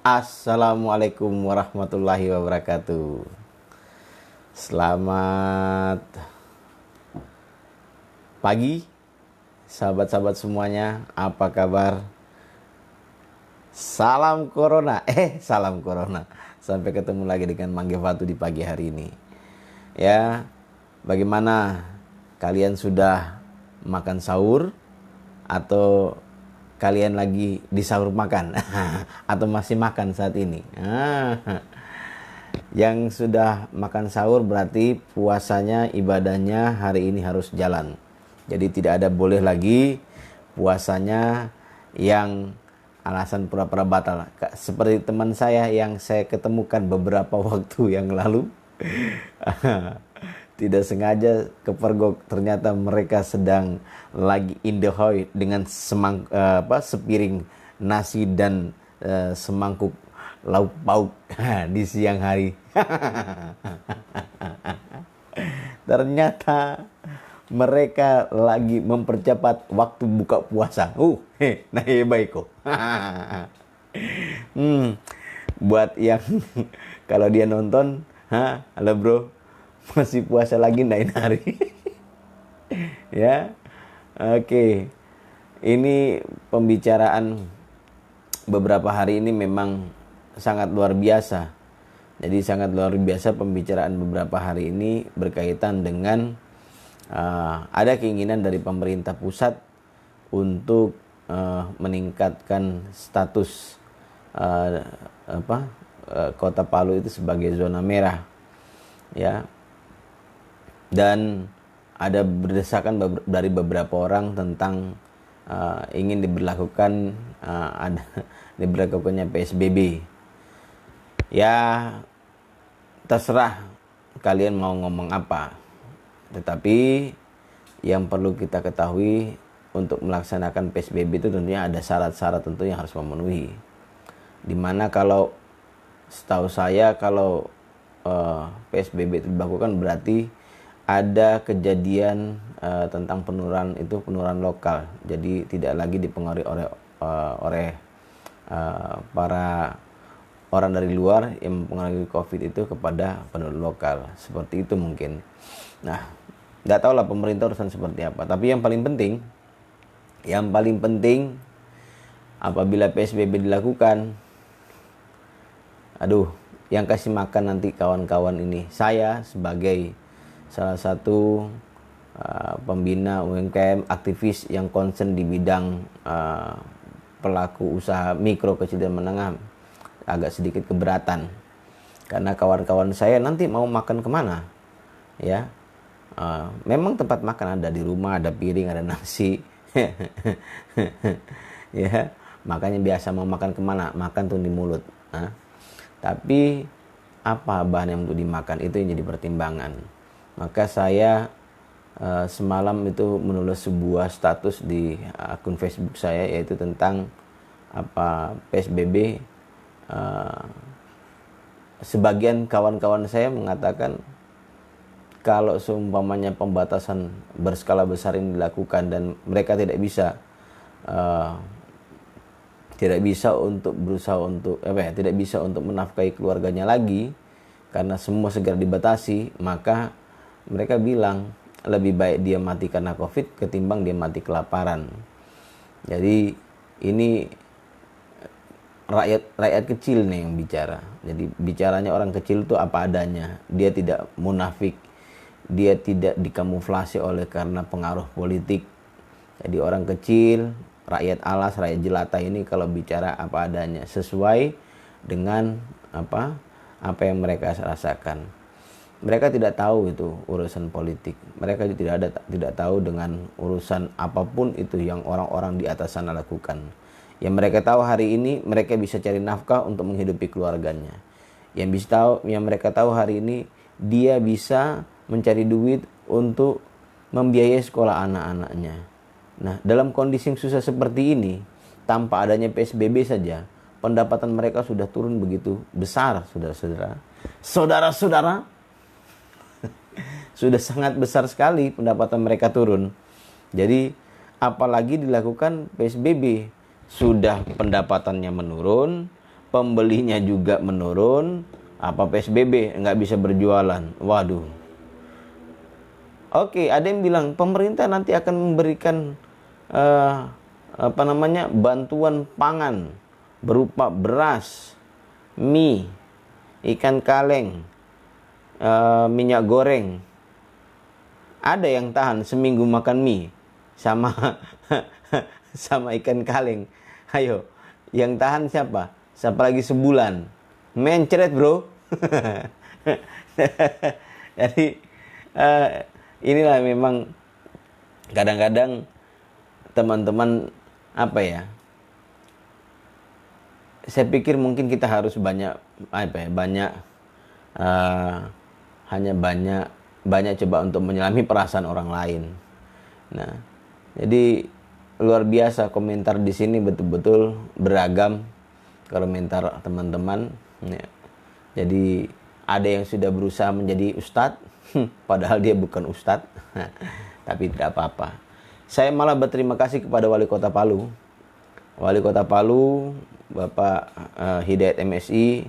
Assalamualaikum warahmatullahi wabarakatuh. Selamat pagi, sahabat-sahabat semuanya. Apa kabar? Salam Corona. Salam Corona. Sampai ketemu lagi dengan Mangge Fatu di pagi hari ini. Ya, bagaimana? Kalian sudah makan sahur? Atau kalian lagi di sahur makan? Atau masih makan saat ini? Yang sudah makan sahur berarti puasanya, ibadahnya hari ini harus jalan. Jadi tidak ada boleh lagi puasanya yang alasan pura-pura batal. Seperti teman saya yang saya ketemukan beberapa waktu yang lalu. Tidak sengaja kepergok, ternyata mereka sedang lagi in the hoy dengan sepiring nasi dan semangkuk lauk pauk di siang hari. Ternyata mereka lagi mempercepat waktu buka puasa. Nah baik kok. Buat yang kalau dia nonton, halo bro, masih puasa lagi naik hari. Ya, oke. Ini pembicaraan beberapa hari ini memang sangat luar biasa. Jadi sangat luar biasa pembicaraan beberapa hari ini berkaitan dengan ada keinginan dari pemerintah pusat untuk meningkatkan status Kota Palu itu sebagai zona merah, ya. Dan ada berdesakan dari beberapa orang tentang ingin diberlakukannya PSBB. Ya, terserah kalian mau ngomong apa. Tetapi yang perlu kita ketahui, untuk melaksanakan PSBB itu tentunya ada syarat-syarat tentu yang harus memenuhi. Dimana kalau setahu saya kalau PSBB itu dilakukan berarti ada kejadian tentang penurunan lokal. Jadi tidak lagi dipengaruhi oleh para orang dari luar yang mempengaruhi COVID itu kepada penduduk lokal. Seperti itu mungkin. Nah, nggak tahu lah pemerintah urusan seperti apa. Tapi yang paling penting apabila PSBB dilakukan, yang kasih makan nanti kawan-kawan ini. Saya sebagai salah satu pembina UMKM, aktivis yang concern di bidang pelaku usaha mikro, kecil dan menengah, agak sedikit keberatan karena kawan-kawan saya nanti mau makan kemana, ya. Memang tempat makan ada di rumah, ada piring, ada nasi. Ya, makanya biasa mau makan kemana, makan tuh di mulut. Tapi apa bahan yang untuk dimakan, itu yang jadi pertimbangan. Maka saya semalam itu menulis sebuah status di akun Facebook saya, yaitu tentang PSBB. Sebagian kawan-kawan saya mengatakan kalau seumpamanya pembatasan berskala besar ini dilakukan dan mereka tidak bisa untuk menafkahi keluarganya lagi karena semua segera dibatasi, maka mereka bilang lebih baik dia mati karena COVID ketimbang dia mati kelaparan. Jadi ini rakyat kecil nih yang bicara. Jadi bicaranya orang kecil itu apa adanya. Dia tidak munafik. Dia tidak dikamuflase oleh karena pengaruh politik. Jadi orang kecil, rakyat alas, rakyat jelata ini kalau bicara apa adanya, sesuai dengan apa yang mereka rasakan. Mereka tidak tahu itu urusan politik. Mereka tidak tahu dengan urusan apapun itu yang orang-orang di atas sana lakukan. Yang mereka tahu hari ini mereka bisa cari nafkah untuk menghidupi keluarganya. Yang mereka tahu hari ini dia bisa mencari duit untuk membiayai sekolah anak-anaknya. Nah, dalam kondisi yang susah seperti ini, tanpa adanya PSBB saja, pendapatan mereka sudah turun begitu besar, saudara-saudara. Saudara-saudara, sudah sangat besar sekali pendapatan mereka turun. Jadi apalagi dilakukan PSBB, sudah pendapatannya menurun, pembelinya juga menurun, apa PSBB nggak bisa berjualan. Waduh. Oke, ada yang bilang pemerintah nanti akan memberikan bantuan pangan berupa beras, mie, ikan kaleng, minyak goreng. Ada yang tahan seminggu makan mie sama sama ikan kaleng. Ayo, yang tahan siapa? Siapa lagi sebulan? Mencret, bro. Jadi inilah memang kadang-kadang teman-teman saya pikir mungkin kita harus banyak coba untuk menyelami perasaan orang lain. Nah, jadi luar biasa komentar di sini, betul-betul beragam komentar teman-teman. Ya. Jadi ada yang sudah berusaha menjadi ustadz, padahal dia bukan ustadz, tapi tidak apa-apa. Saya malah berterima kasih kepada Wali Kota Palu. Wali Kota Palu, Bapak Hidayat MSI,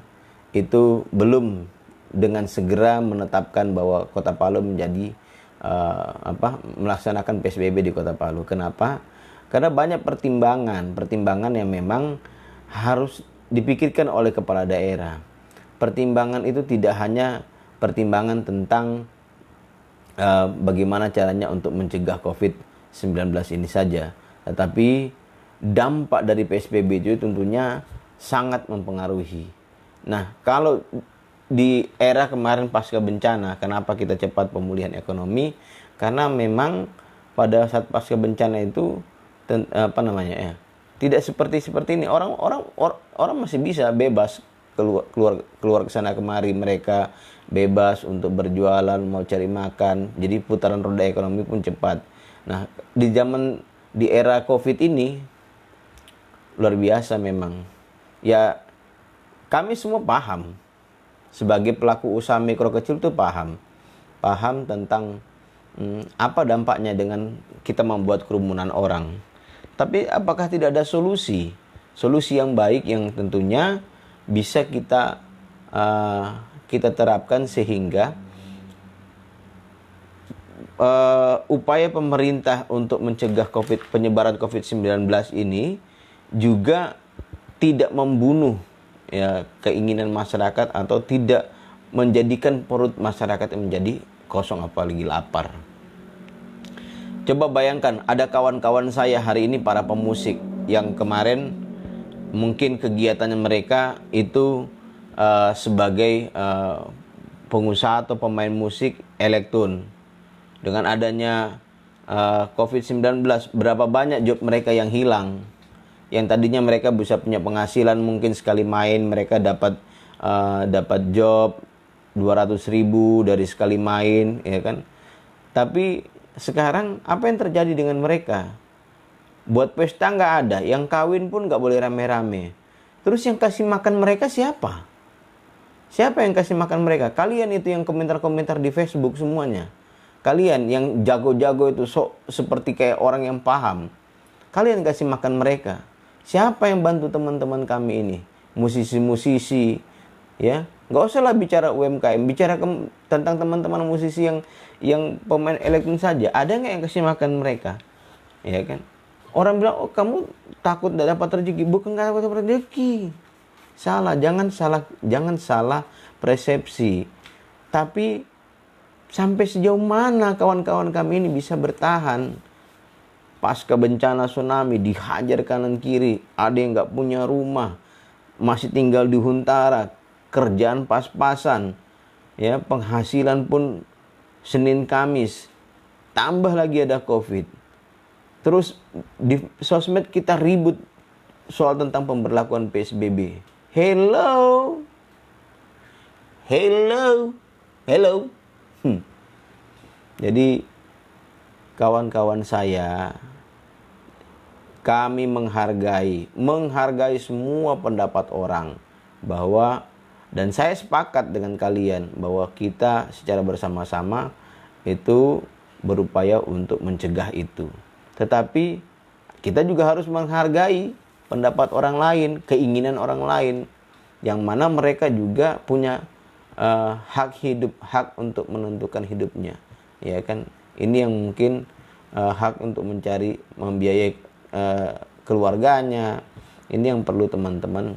itu belum dengan segera menetapkan bahwa Kota Palu menjadi melaksanakan PSBB di Kota Palu. Kenapa? Karena banyak pertimbangan yang memang harus dipikirkan oleh kepala daerah. Pertimbangan itu tidak hanya pertimbangan tentang bagaimana caranya untuk mencegah COVID-19 ini saja, tetapi dampak dari PSBB itu tentunya sangat mempengaruhi. Nah, kalau di era kemarin pasca bencana, kenapa kita cepat pemulihan ekonomi? Karena memang pada saat pasca bencana itu tidak seperti ini. Orang masih bisa bebas keluar ke sana kemari, mereka bebas untuk berjualan, mau cari makan. Jadi putaran roda ekonomi pun cepat. Nah, di era Covid ini luar biasa memang. Ya, kami semua paham. Sebagai pelaku usaha mikro kecil itu paham tentang apa dampaknya dengan kita membuat kerumunan orang. Tapi apakah tidak ada solusi yang baik yang tentunya bisa kita terapkan sehingga upaya pemerintah untuk mencegah penyebaran COVID-19 ini juga tidak membunuh keinginan masyarakat atau tidak menjadikan perut masyarakat yang menjadi kosong apalagi lapar. Coba bayangkan ada kawan-kawan saya hari ini para pemusik yang kemarin mungkin kegiatannya mereka itu sebagai pengusaha atau pemain musik elektron. Dengan adanya COVID-19, berapa banyak job mereka yang hilang. Yang tadinya mereka bisa punya penghasilan, mungkin sekali main mereka dapat job 200.000 dari sekali main, ya kan? Tapi sekarang apa yang terjadi dengan mereka? Buat pesta nggak ada, yang kawin pun nggak boleh rame-rame. Terus yang kasih makan mereka siapa? Siapa yang kasih makan mereka? Kalian itu yang komentar-komentar di Facebook semuanya. Kalian yang jago-jago itu seperti kayak orang yang paham. Kalian kasih makan mereka. Siapa yang bantu teman-teman kami ini? Musisi-musisi, ya. Nggak usahlah bicara UMKM, bicara tentang teman-teman musisi yang pemain elektron saja. Ada nggak yang kasih makan mereka? Ya kan? Orang bilang, oh kamu takut tidak dapat rezeki. Bukan nggak dapat rezeki. Jangan salah persepsi. Tapi sampai sejauh mana kawan-kawan kami ini bisa bertahan? Pasca bencana tsunami dihajar kanan kiri, ada yang nggak punya rumah, masih tinggal di huntara, kerjaan pas-pasan, ya penghasilan pun Senin Kamis, tambah lagi ada COVID. Terus di sosmed kita ribut soal tentang pemberlakuan PSBB. Hello. Jadi kawan-kawan saya, kami menghargai semua pendapat orang bahwa, dan saya sepakat dengan kalian bahwa kita secara bersama-sama itu berupaya untuk mencegah itu. Tetapi kita juga harus menghargai pendapat orang lain, keinginan orang lain. yang mana mereka juga punya hak hidup, hak untuk menentukan hidupnya, ya kan. Ini yang mungkin hak untuk mencari, membiayai keluarganya. Ini yang perlu teman-teman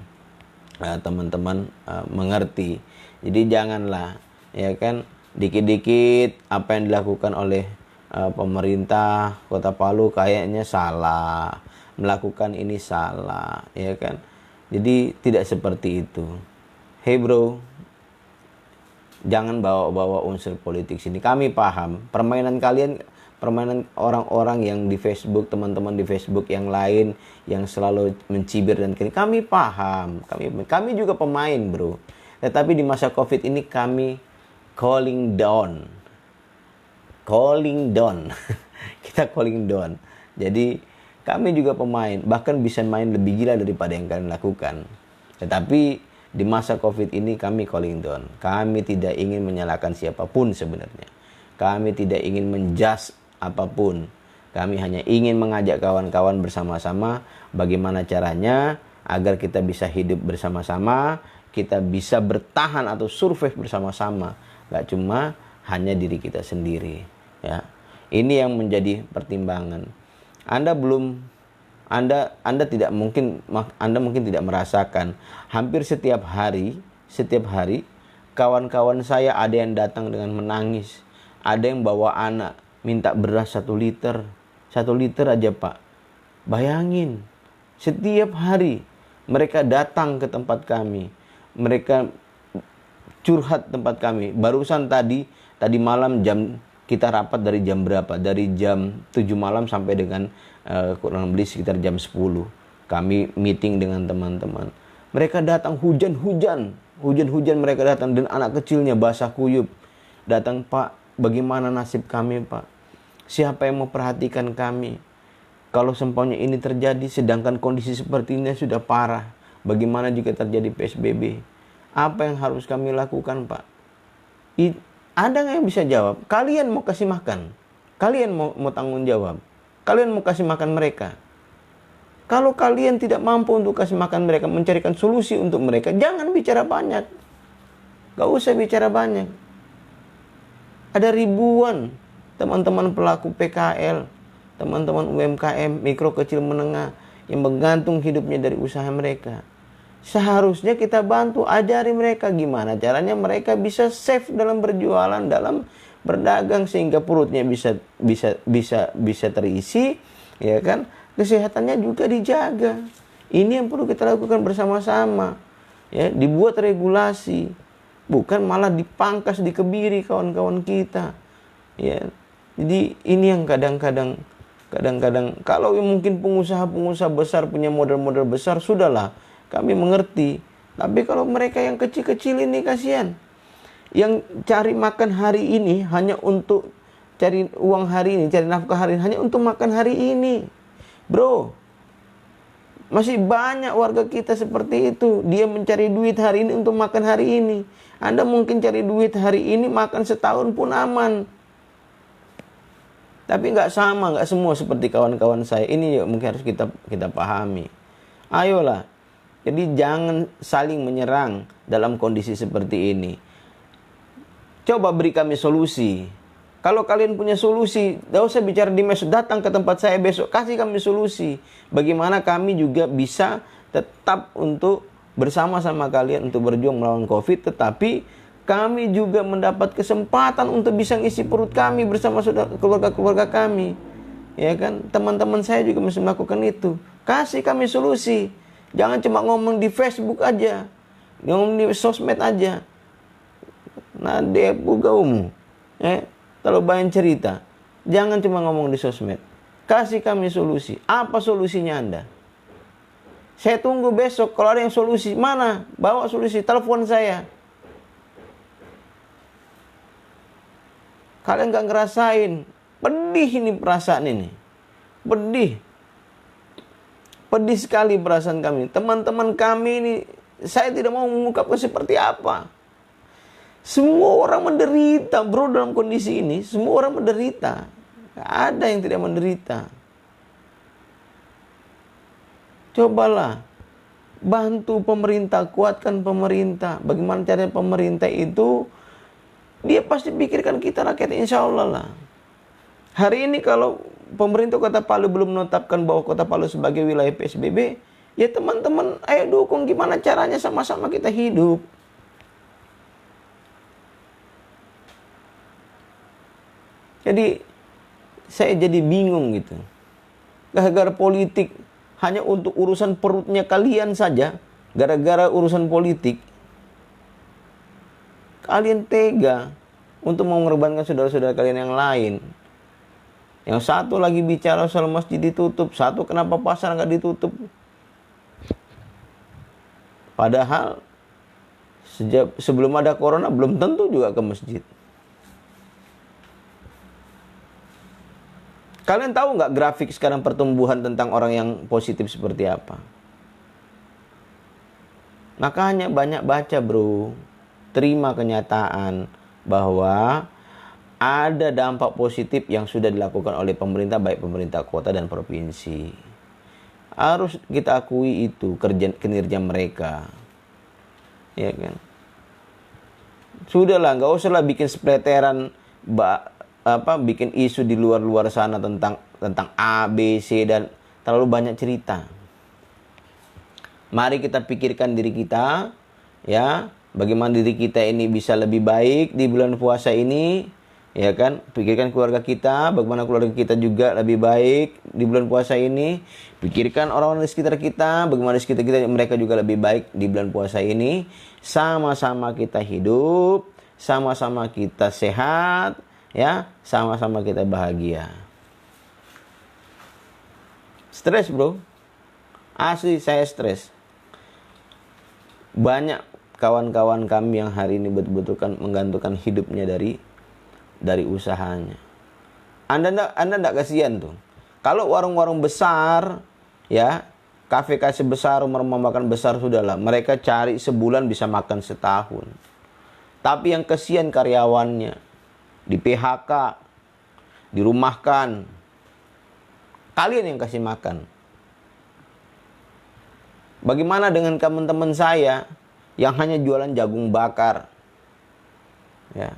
mengerti. Jadi janganlah, ya kan, dikit-dikit apa yang dilakukan oleh pemerintah Kota Palu kayaknya salah, melakukan ini salah, ya kan. Jadi tidak seperti itu. Hey bro, jangan bawa-bawa unsur politik sini. Kami paham permainan kalian, permainan orang-orang yang di Facebook, teman-teman di Facebook yang lain yang selalu mencibir dan kami paham. Kami juga pemain, bro. Tetapi di masa Covid ini kami calling down. Kita calling down. Jadi kami juga pemain, bahkan bisa main lebih gila daripada yang kalian lakukan. Tetapi di masa Covid ini kami calling down. Kami tidak ingin menyalahkan siapapun sebenarnya. Kami tidak ingin menjudge apapun. Kami hanya ingin mengajak kawan-kawan bersama-sama bagaimana caranya agar kita bisa hidup bersama-sama, kita bisa bertahan atau survive bersama-sama. Gak cuma hanya diri kita sendiri, ya. Ini yang menjadi pertimbangan. Anda mungkin tidak merasakan, hampir setiap hari kawan-kawan saya ada yang datang dengan menangis, ada yang bawa anak minta beras 1 liter aja, Pak. Bayangin, setiap hari mereka datang ke tempat kami, mereka curhat tempat kami. Barusan tadi malam kita rapat dari jam berapa? Dari jam 7 malam sampai dengan kurang lebih sekitar jam 10. Kami meeting dengan teman-teman. Mereka datang hujan-hujan mereka datang, dan anak kecilnya basah kuyup. Datang, Pak, bagaimana nasib kami, Pak? Siapa yang memperhatikan kami? Kalau sempaunya ini terjadi, sedangkan kondisi seperti ini sudah parah. Bagaimana jika terjadi PSBB? Apa yang harus kami lakukan, Pak? Ada nggak yang bisa jawab? Kalian mau kasih makan? Kalian mau tanggung jawab? Kalian mau kasih makan mereka? Kalau kalian tidak mampu untuk kasih makan mereka, mencarikan solusi untuk mereka, jangan bicara banyak. Gak usah bicara banyak. Ada ribuan teman-teman pelaku PKL, teman-teman UMKM, mikro kecil menengah, yang menggantung hidupnya dari usaha mereka. Seharusnya kita bantu, ajari mereka gimana caranya mereka bisa safe dalam berjualan, dalam berdagang, sehingga perutnya bisa terisi, ya kan? Kesehatannya juga dijaga. Ini yang perlu kita lakukan bersama-sama. Ya, dibuat regulasi, bukan malah dipangkas, dikebiri kawan-kawan kita. Ya. Jadi ini yang kadang-kadang kalau mungkin pengusaha-pengusaha besar punya modal-modal besar, sudahlah, kami mengerti. Tapi kalau mereka yang kecil-kecil ini kasihan, yang cari makan hari ini hanya untuk cari uang hari ini, cari nafkah hari ini, hanya untuk makan hari ini. Bro, masih banyak warga kita seperti itu. Dia mencari duit hari ini untuk makan hari ini. Anda mungkin cari duit hari ini, makan setahun pun aman. Tapi nggak sama, nggak semua seperti kawan-kawan saya. Ini mungkin harus kita pahami. Ayolah. Jadi jangan saling menyerang dalam kondisi seperti ini. Coba beri kami solusi. Kalau kalian punya solusi, tidak usah bicara di medsos, datang ke tempat saya besok, kasih kami solusi. Bagaimana kami juga bisa tetap untuk bersama-sama kalian untuk berjuang melawan COVID, tetapi kami juga mendapat kesempatan untuk bisa ngisi perut kami bersama keluarga-keluarga kami. Ya kan? Teman-teman saya juga mesti melakukan itu. Kasih kami solusi. Jangan cuma ngomong di Facebook aja, ngomong di sosmed aja. Nah, dia bugaumu. Kalau banyak cerita, jangan cuma ngomong di sosmed. Kasih kami solusi. Apa solusinya Anda? Saya tunggu besok. Kalau ada yang solusi, mana? Bawa solusi, telepon saya. Kalian gak ngerasain. Pedih ini perasaan ini. Pedih. Pedih sekali perasaan kami. Teman-teman kami ini, saya tidak mau mengungkapkan seperti apa. Semua orang menderita, bro, dalam kondisi ini. Semua orang menderita. Gak ada yang tidak menderita. Cobalah Bantu pemerintah, kuatkan pemerintah. Bagaimana caranya pemerintah itu, dia pasti pikirkan kita rakyat, insya Allah lah. Hari ini kalau pemerintah Kota Palu belum menetapkan bahwa Kota Palu sebagai wilayah PSBB, ya teman-teman ayo dukung gimana caranya sama-sama kita hidup. Jadi saya jadi bingung gitu. Gara-gara politik, hanya untuk urusan perutnya kalian saja, gara-gara urusan politik, kalian tega untuk mau mengorbankan saudara-saudara kalian yang lain. Yang satu lagi bicara soal masjid ditutup, satu kenapa pasar nggak ditutup. Padahal sebelum ada corona belum tentu juga ke masjid. Kalian tahu nggak grafik sekarang pertumbuhan tentang orang yang positif seperti apa? Makanya banyak baca bro. Terima kenyataan bahwa ada dampak positif yang sudah dilakukan oleh pemerintah, baik pemerintah kota dan provinsi. Harus kita akui itu kinerja mereka. Ya kan? Sudahlah, nggak usahlah bikin spleteran bikin isu di luar sana tentang A, B, C dan terlalu banyak cerita. Mari kita pikirkan diri kita, ya, bagaimana diri kita ini bisa lebih baik di bulan puasa ini, ya kan? Pikirkan keluarga kita, bagaimana keluarga kita juga lebih baik di bulan puasa ini. Pikirkan orang-orang di sekitar kita, bagaimana di sekitar kita mereka juga lebih baik di bulan puasa ini. Sama-sama kita hidup, sama-sama kita sehat, ya, sama-sama kita bahagia. Stres bro, asli saya stres. Banyak kawan-kawan kami yang hari ini betul-betul kan menggantungkan hidupnya dari usahanya. Anda enggak kasihan tuh. Kalau warung-warung besar, ya, kafe-kafe besar, rumah-rumah makan besar, sudahlah, mereka cari sebulan bisa makan setahun. Tapi yang kasihan karyawannya, di PHK, dirumahkan. Kalian yang kasih makan. Bagaimana dengan teman-teman saya yang hanya jualan jagung bakar? Ya.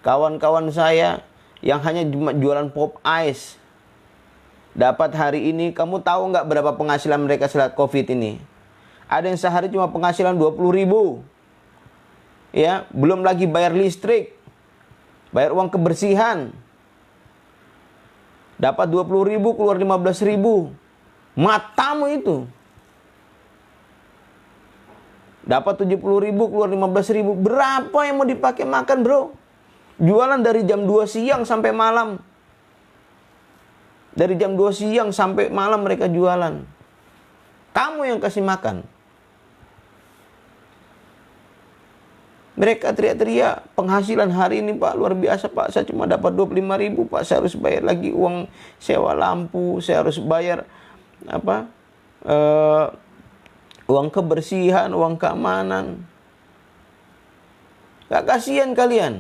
Kawan-kawan saya yang hanya jualan pop ice. Dapat hari ini, kamu tahu nggak berapa penghasilan mereka setelah COVID ini? Ada yang sehari cuma penghasilan 20.000. Ya, belum lagi bayar listrik, bayar uang kebersihan. Dapat 20.000 keluar 15.000. Matamu itu. Dapat 70.000 keluar 15.000. Berapa yang mau dipakai makan bro? Jualan dari jam 2 siang sampai malam. Dari jam 2 siang sampai malam mereka jualan. Kamu yang kasih makan. Mereka teriak-teriak, penghasilan hari ini Pak luar biasa Pak, saya cuma dapat 25.000 Pak, saya harus bayar lagi uang sewa lampu, saya harus bayar uang kebersihan, uang keamanan. Gak kasihan kalian?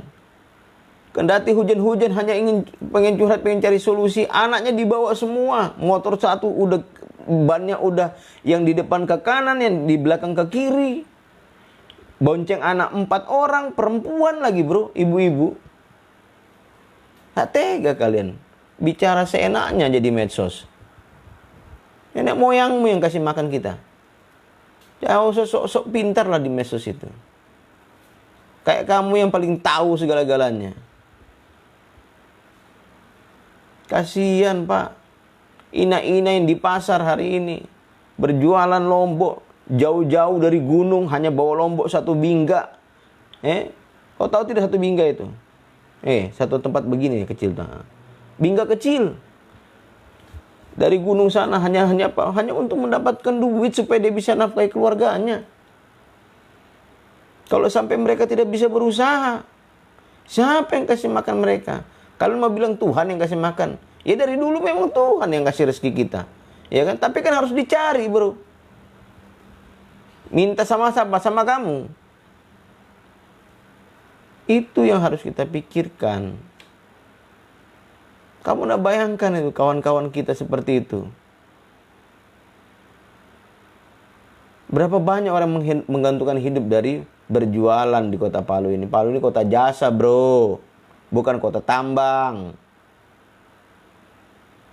Kendati hujan-hujan hanya pengen curhat, pengen cari solusi, anaknya dibawa semua, motor satu udah bannya udah yang di depan ke kanan, yang di belakang ke kiri. Bonceng anak 4 orang, perempuan lagi bro, ibu-ibu. Tak tega kalian bicara seenaknya jadi medsos. Nenek moyangmu yang kasih makan kita. Jauh sok-sok pintar lah di medsos itu. Kayak kamu yang paling tahu segala-galanya. Kasihan Pak. Ina-ina yang di pasar hari ini berjualan lombok, jauh-jauh dari gunung hanya bawa lombok 1 bingga. Kau tahu tidak 1 bingga itu? Satu tempat begini kecil. Bingga kecil. Dari gunung sana hanya untuk mendapatkan duit supaya dia bisa nafkahi keluarganya. Kalau sampai mereka tidak bisa berusaha, siapa yang kasih makan mereka? Kalian mau bilang Tuhan yang kasih makan? Ya dari dulu memang Tuhan yang kasih rezeki kita. Ya kan? Tapi kan harus dicari bro. Minta sama siapa? Sama kamu. Itu yang harus kita pikirkan. Kamu udah bayangkan itu kawan-kawan kita seperti itu. Berapa banyak orang menggantungkan hidup dari berjualan di kota Palu ini. Palu ini kota jasa, bro. Bukan kota tambang.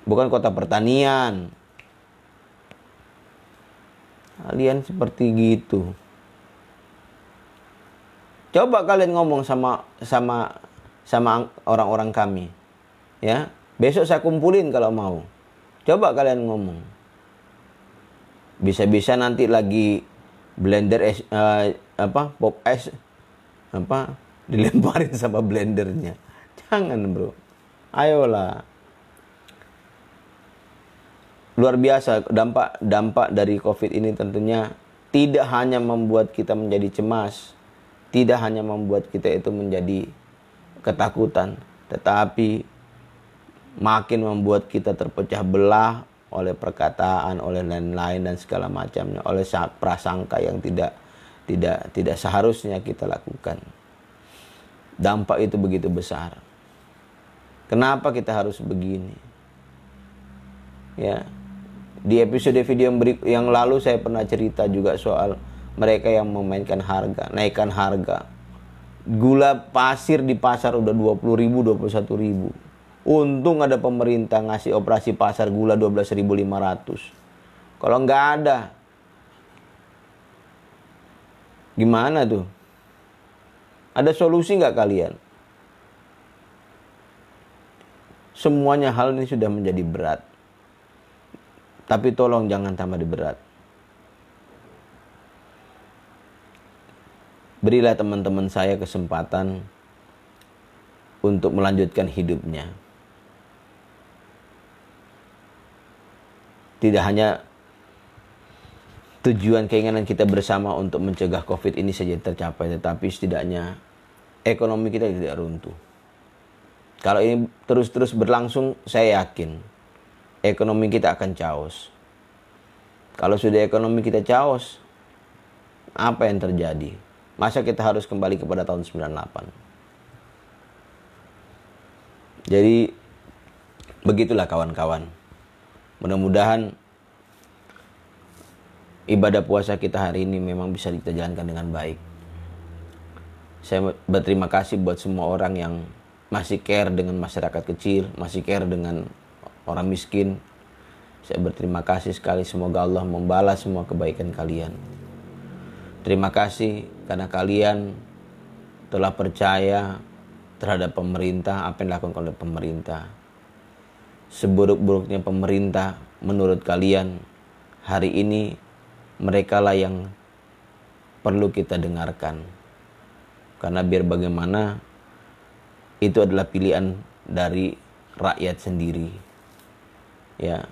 Bukan kota pertanian. Kalian seperti gitu. Coba kalian ngomong sama orang-orang kami. Ya, besok saya kumpulin kalau mau. Coba kalian ngomong. Bisa-bisa nanti lagi blender pop es dilemparin sama blendernya. Jangan, bro. Ayolah. Luar biasa dampak dari Covid ini tentunya tidak hanya membuat kita menjadi cemas, tidak hanya membuat kita itu menjadi ketakutan, tetapi makin membuat kita terpecah belah oleh perkataan, oleh lain-lain dan segala macamnya, oleh prasangka yang tidak seharusnya kita lakukan. Dampak itu begitu besar. Kenapa kita harus begini? Ya. Di episode video yang lalu saya pernah cerita juga soal mereka yang memainkan harga, naikkan harga. Gula pasir di pasar udah 20.000, 21.000. Untung ada pemerintah ngasih operasi pasar gula 12.500. Kalau nggak ada, gimana tuh? Ada solusi nggak kalian? Semuanya hal ini sudah menjadi berat. Tapi tolong jangan tambah berat. Berilah teman-teman saya kesempatan untuk melanjutkan hidupnya. Tidak hanya tujuan keinginan kita bersama untuk mencegah Covid ini saja tercapai, tetapi setidaknya ekonomi kita tidak runtuh. Kalau ini terus-terus berlangsung, saya yakin ekonomi kita akan chaos. Kalau sudah ekonomi kita chaos, apa yang terjadi? Masa kita harus kembali kepada tahun 98? Jadi, begitulah kawan-kawan. Mudah-mudahan ibadah puasa kita hari ini memang bisa kita jalankan dengan baik. Saya berterima kasih buat semua orang yang masih care dengan masyarakat kecil, masih care dengan orang miskin. Saya berterima kasih sekali, semoga Allah membalas semua kebaikan kalian. Terima kasih karena kalian telah percaya terhadap pemerintah, apa yang dilakukan oleh pemerintah. Seburuk-buruknya pemerintah menurut kalian, hari ini mereka lah yang perlu kita dengarkan. Karena biar bagaimana, itu adalah pilihan dari rakyat sendiri. Ya,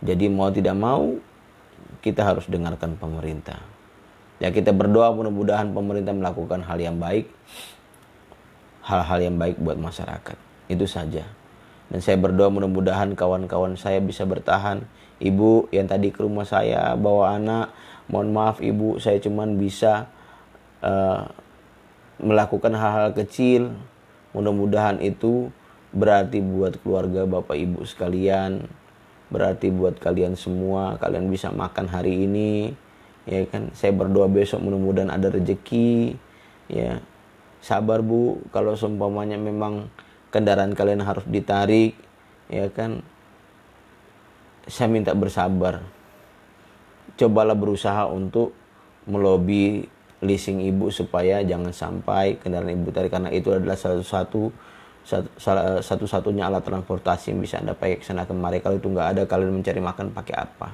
jadi mau tidak mau kita harus dengarkan pemerintah. Ya, kita berdoa mudah-mudahan pemerintah melakukan hal yang baik, hal-hal yang baik buat masyarakat. Itu saja. Dan saya berdoa mudah-mudahan kawan-kawan saya bisa bertahan. Ibu yang tadi ke rumah saya bawa anak, mohon maaf ibu, saya cuman bisa melakukan hal-hal kecil. Mudah-mudahan itu berarti buat keluarga bapak ibu sekalian, berarti buat kalian semua, kalian bisa makan hari ini, ya kan. Saya berdoa besok mudah-mudahan ada rezeki, ya. Sabar bu, kalau seumpamanya memang kendaraan kalian harus ditarik, ya kan, saya minta bersabar. Cobalah berusaha untuk melobi leasing ibu supaya jangan sampai kendaraan ibu tarik, karena itu adalah satu-satunya alat transportasi yang bisa Anda pakai kesana kemari. Kalau itu nggak ada, kalian mencari makan pakai apa?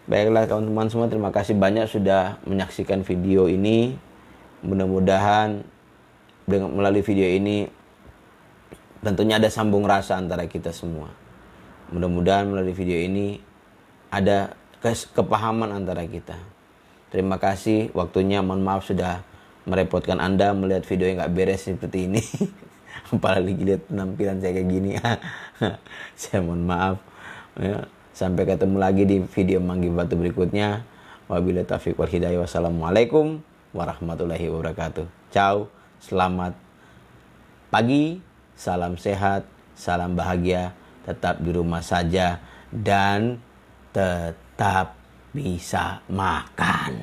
Baiklah teman-teman semua, terima kasih banyak sudah menyaksikan video ini. Mudah-mudahan melalui video ini tentunya ada sambung rasa antara kita semua. Mudah-mudahan melalui video ini ada kepahaman antara kita. Terima kasih waktunya, mohon maaf sudah merepotkan Anda melihat video yang gak beres seperti ini. Apalagi lihat penampilan saya kayak gini. Saya mohon maaf. Ya, sampai ketemu lagi di video Manggi Batu berikutnya. Wabillahi taufiq wal hidayah. Wassalamualaikum warahmatullahi wabarakatuh. Ciao, selamat pagi, salam sehat, salam bahagia, tetap di rumah saja dan tetap bisa makan.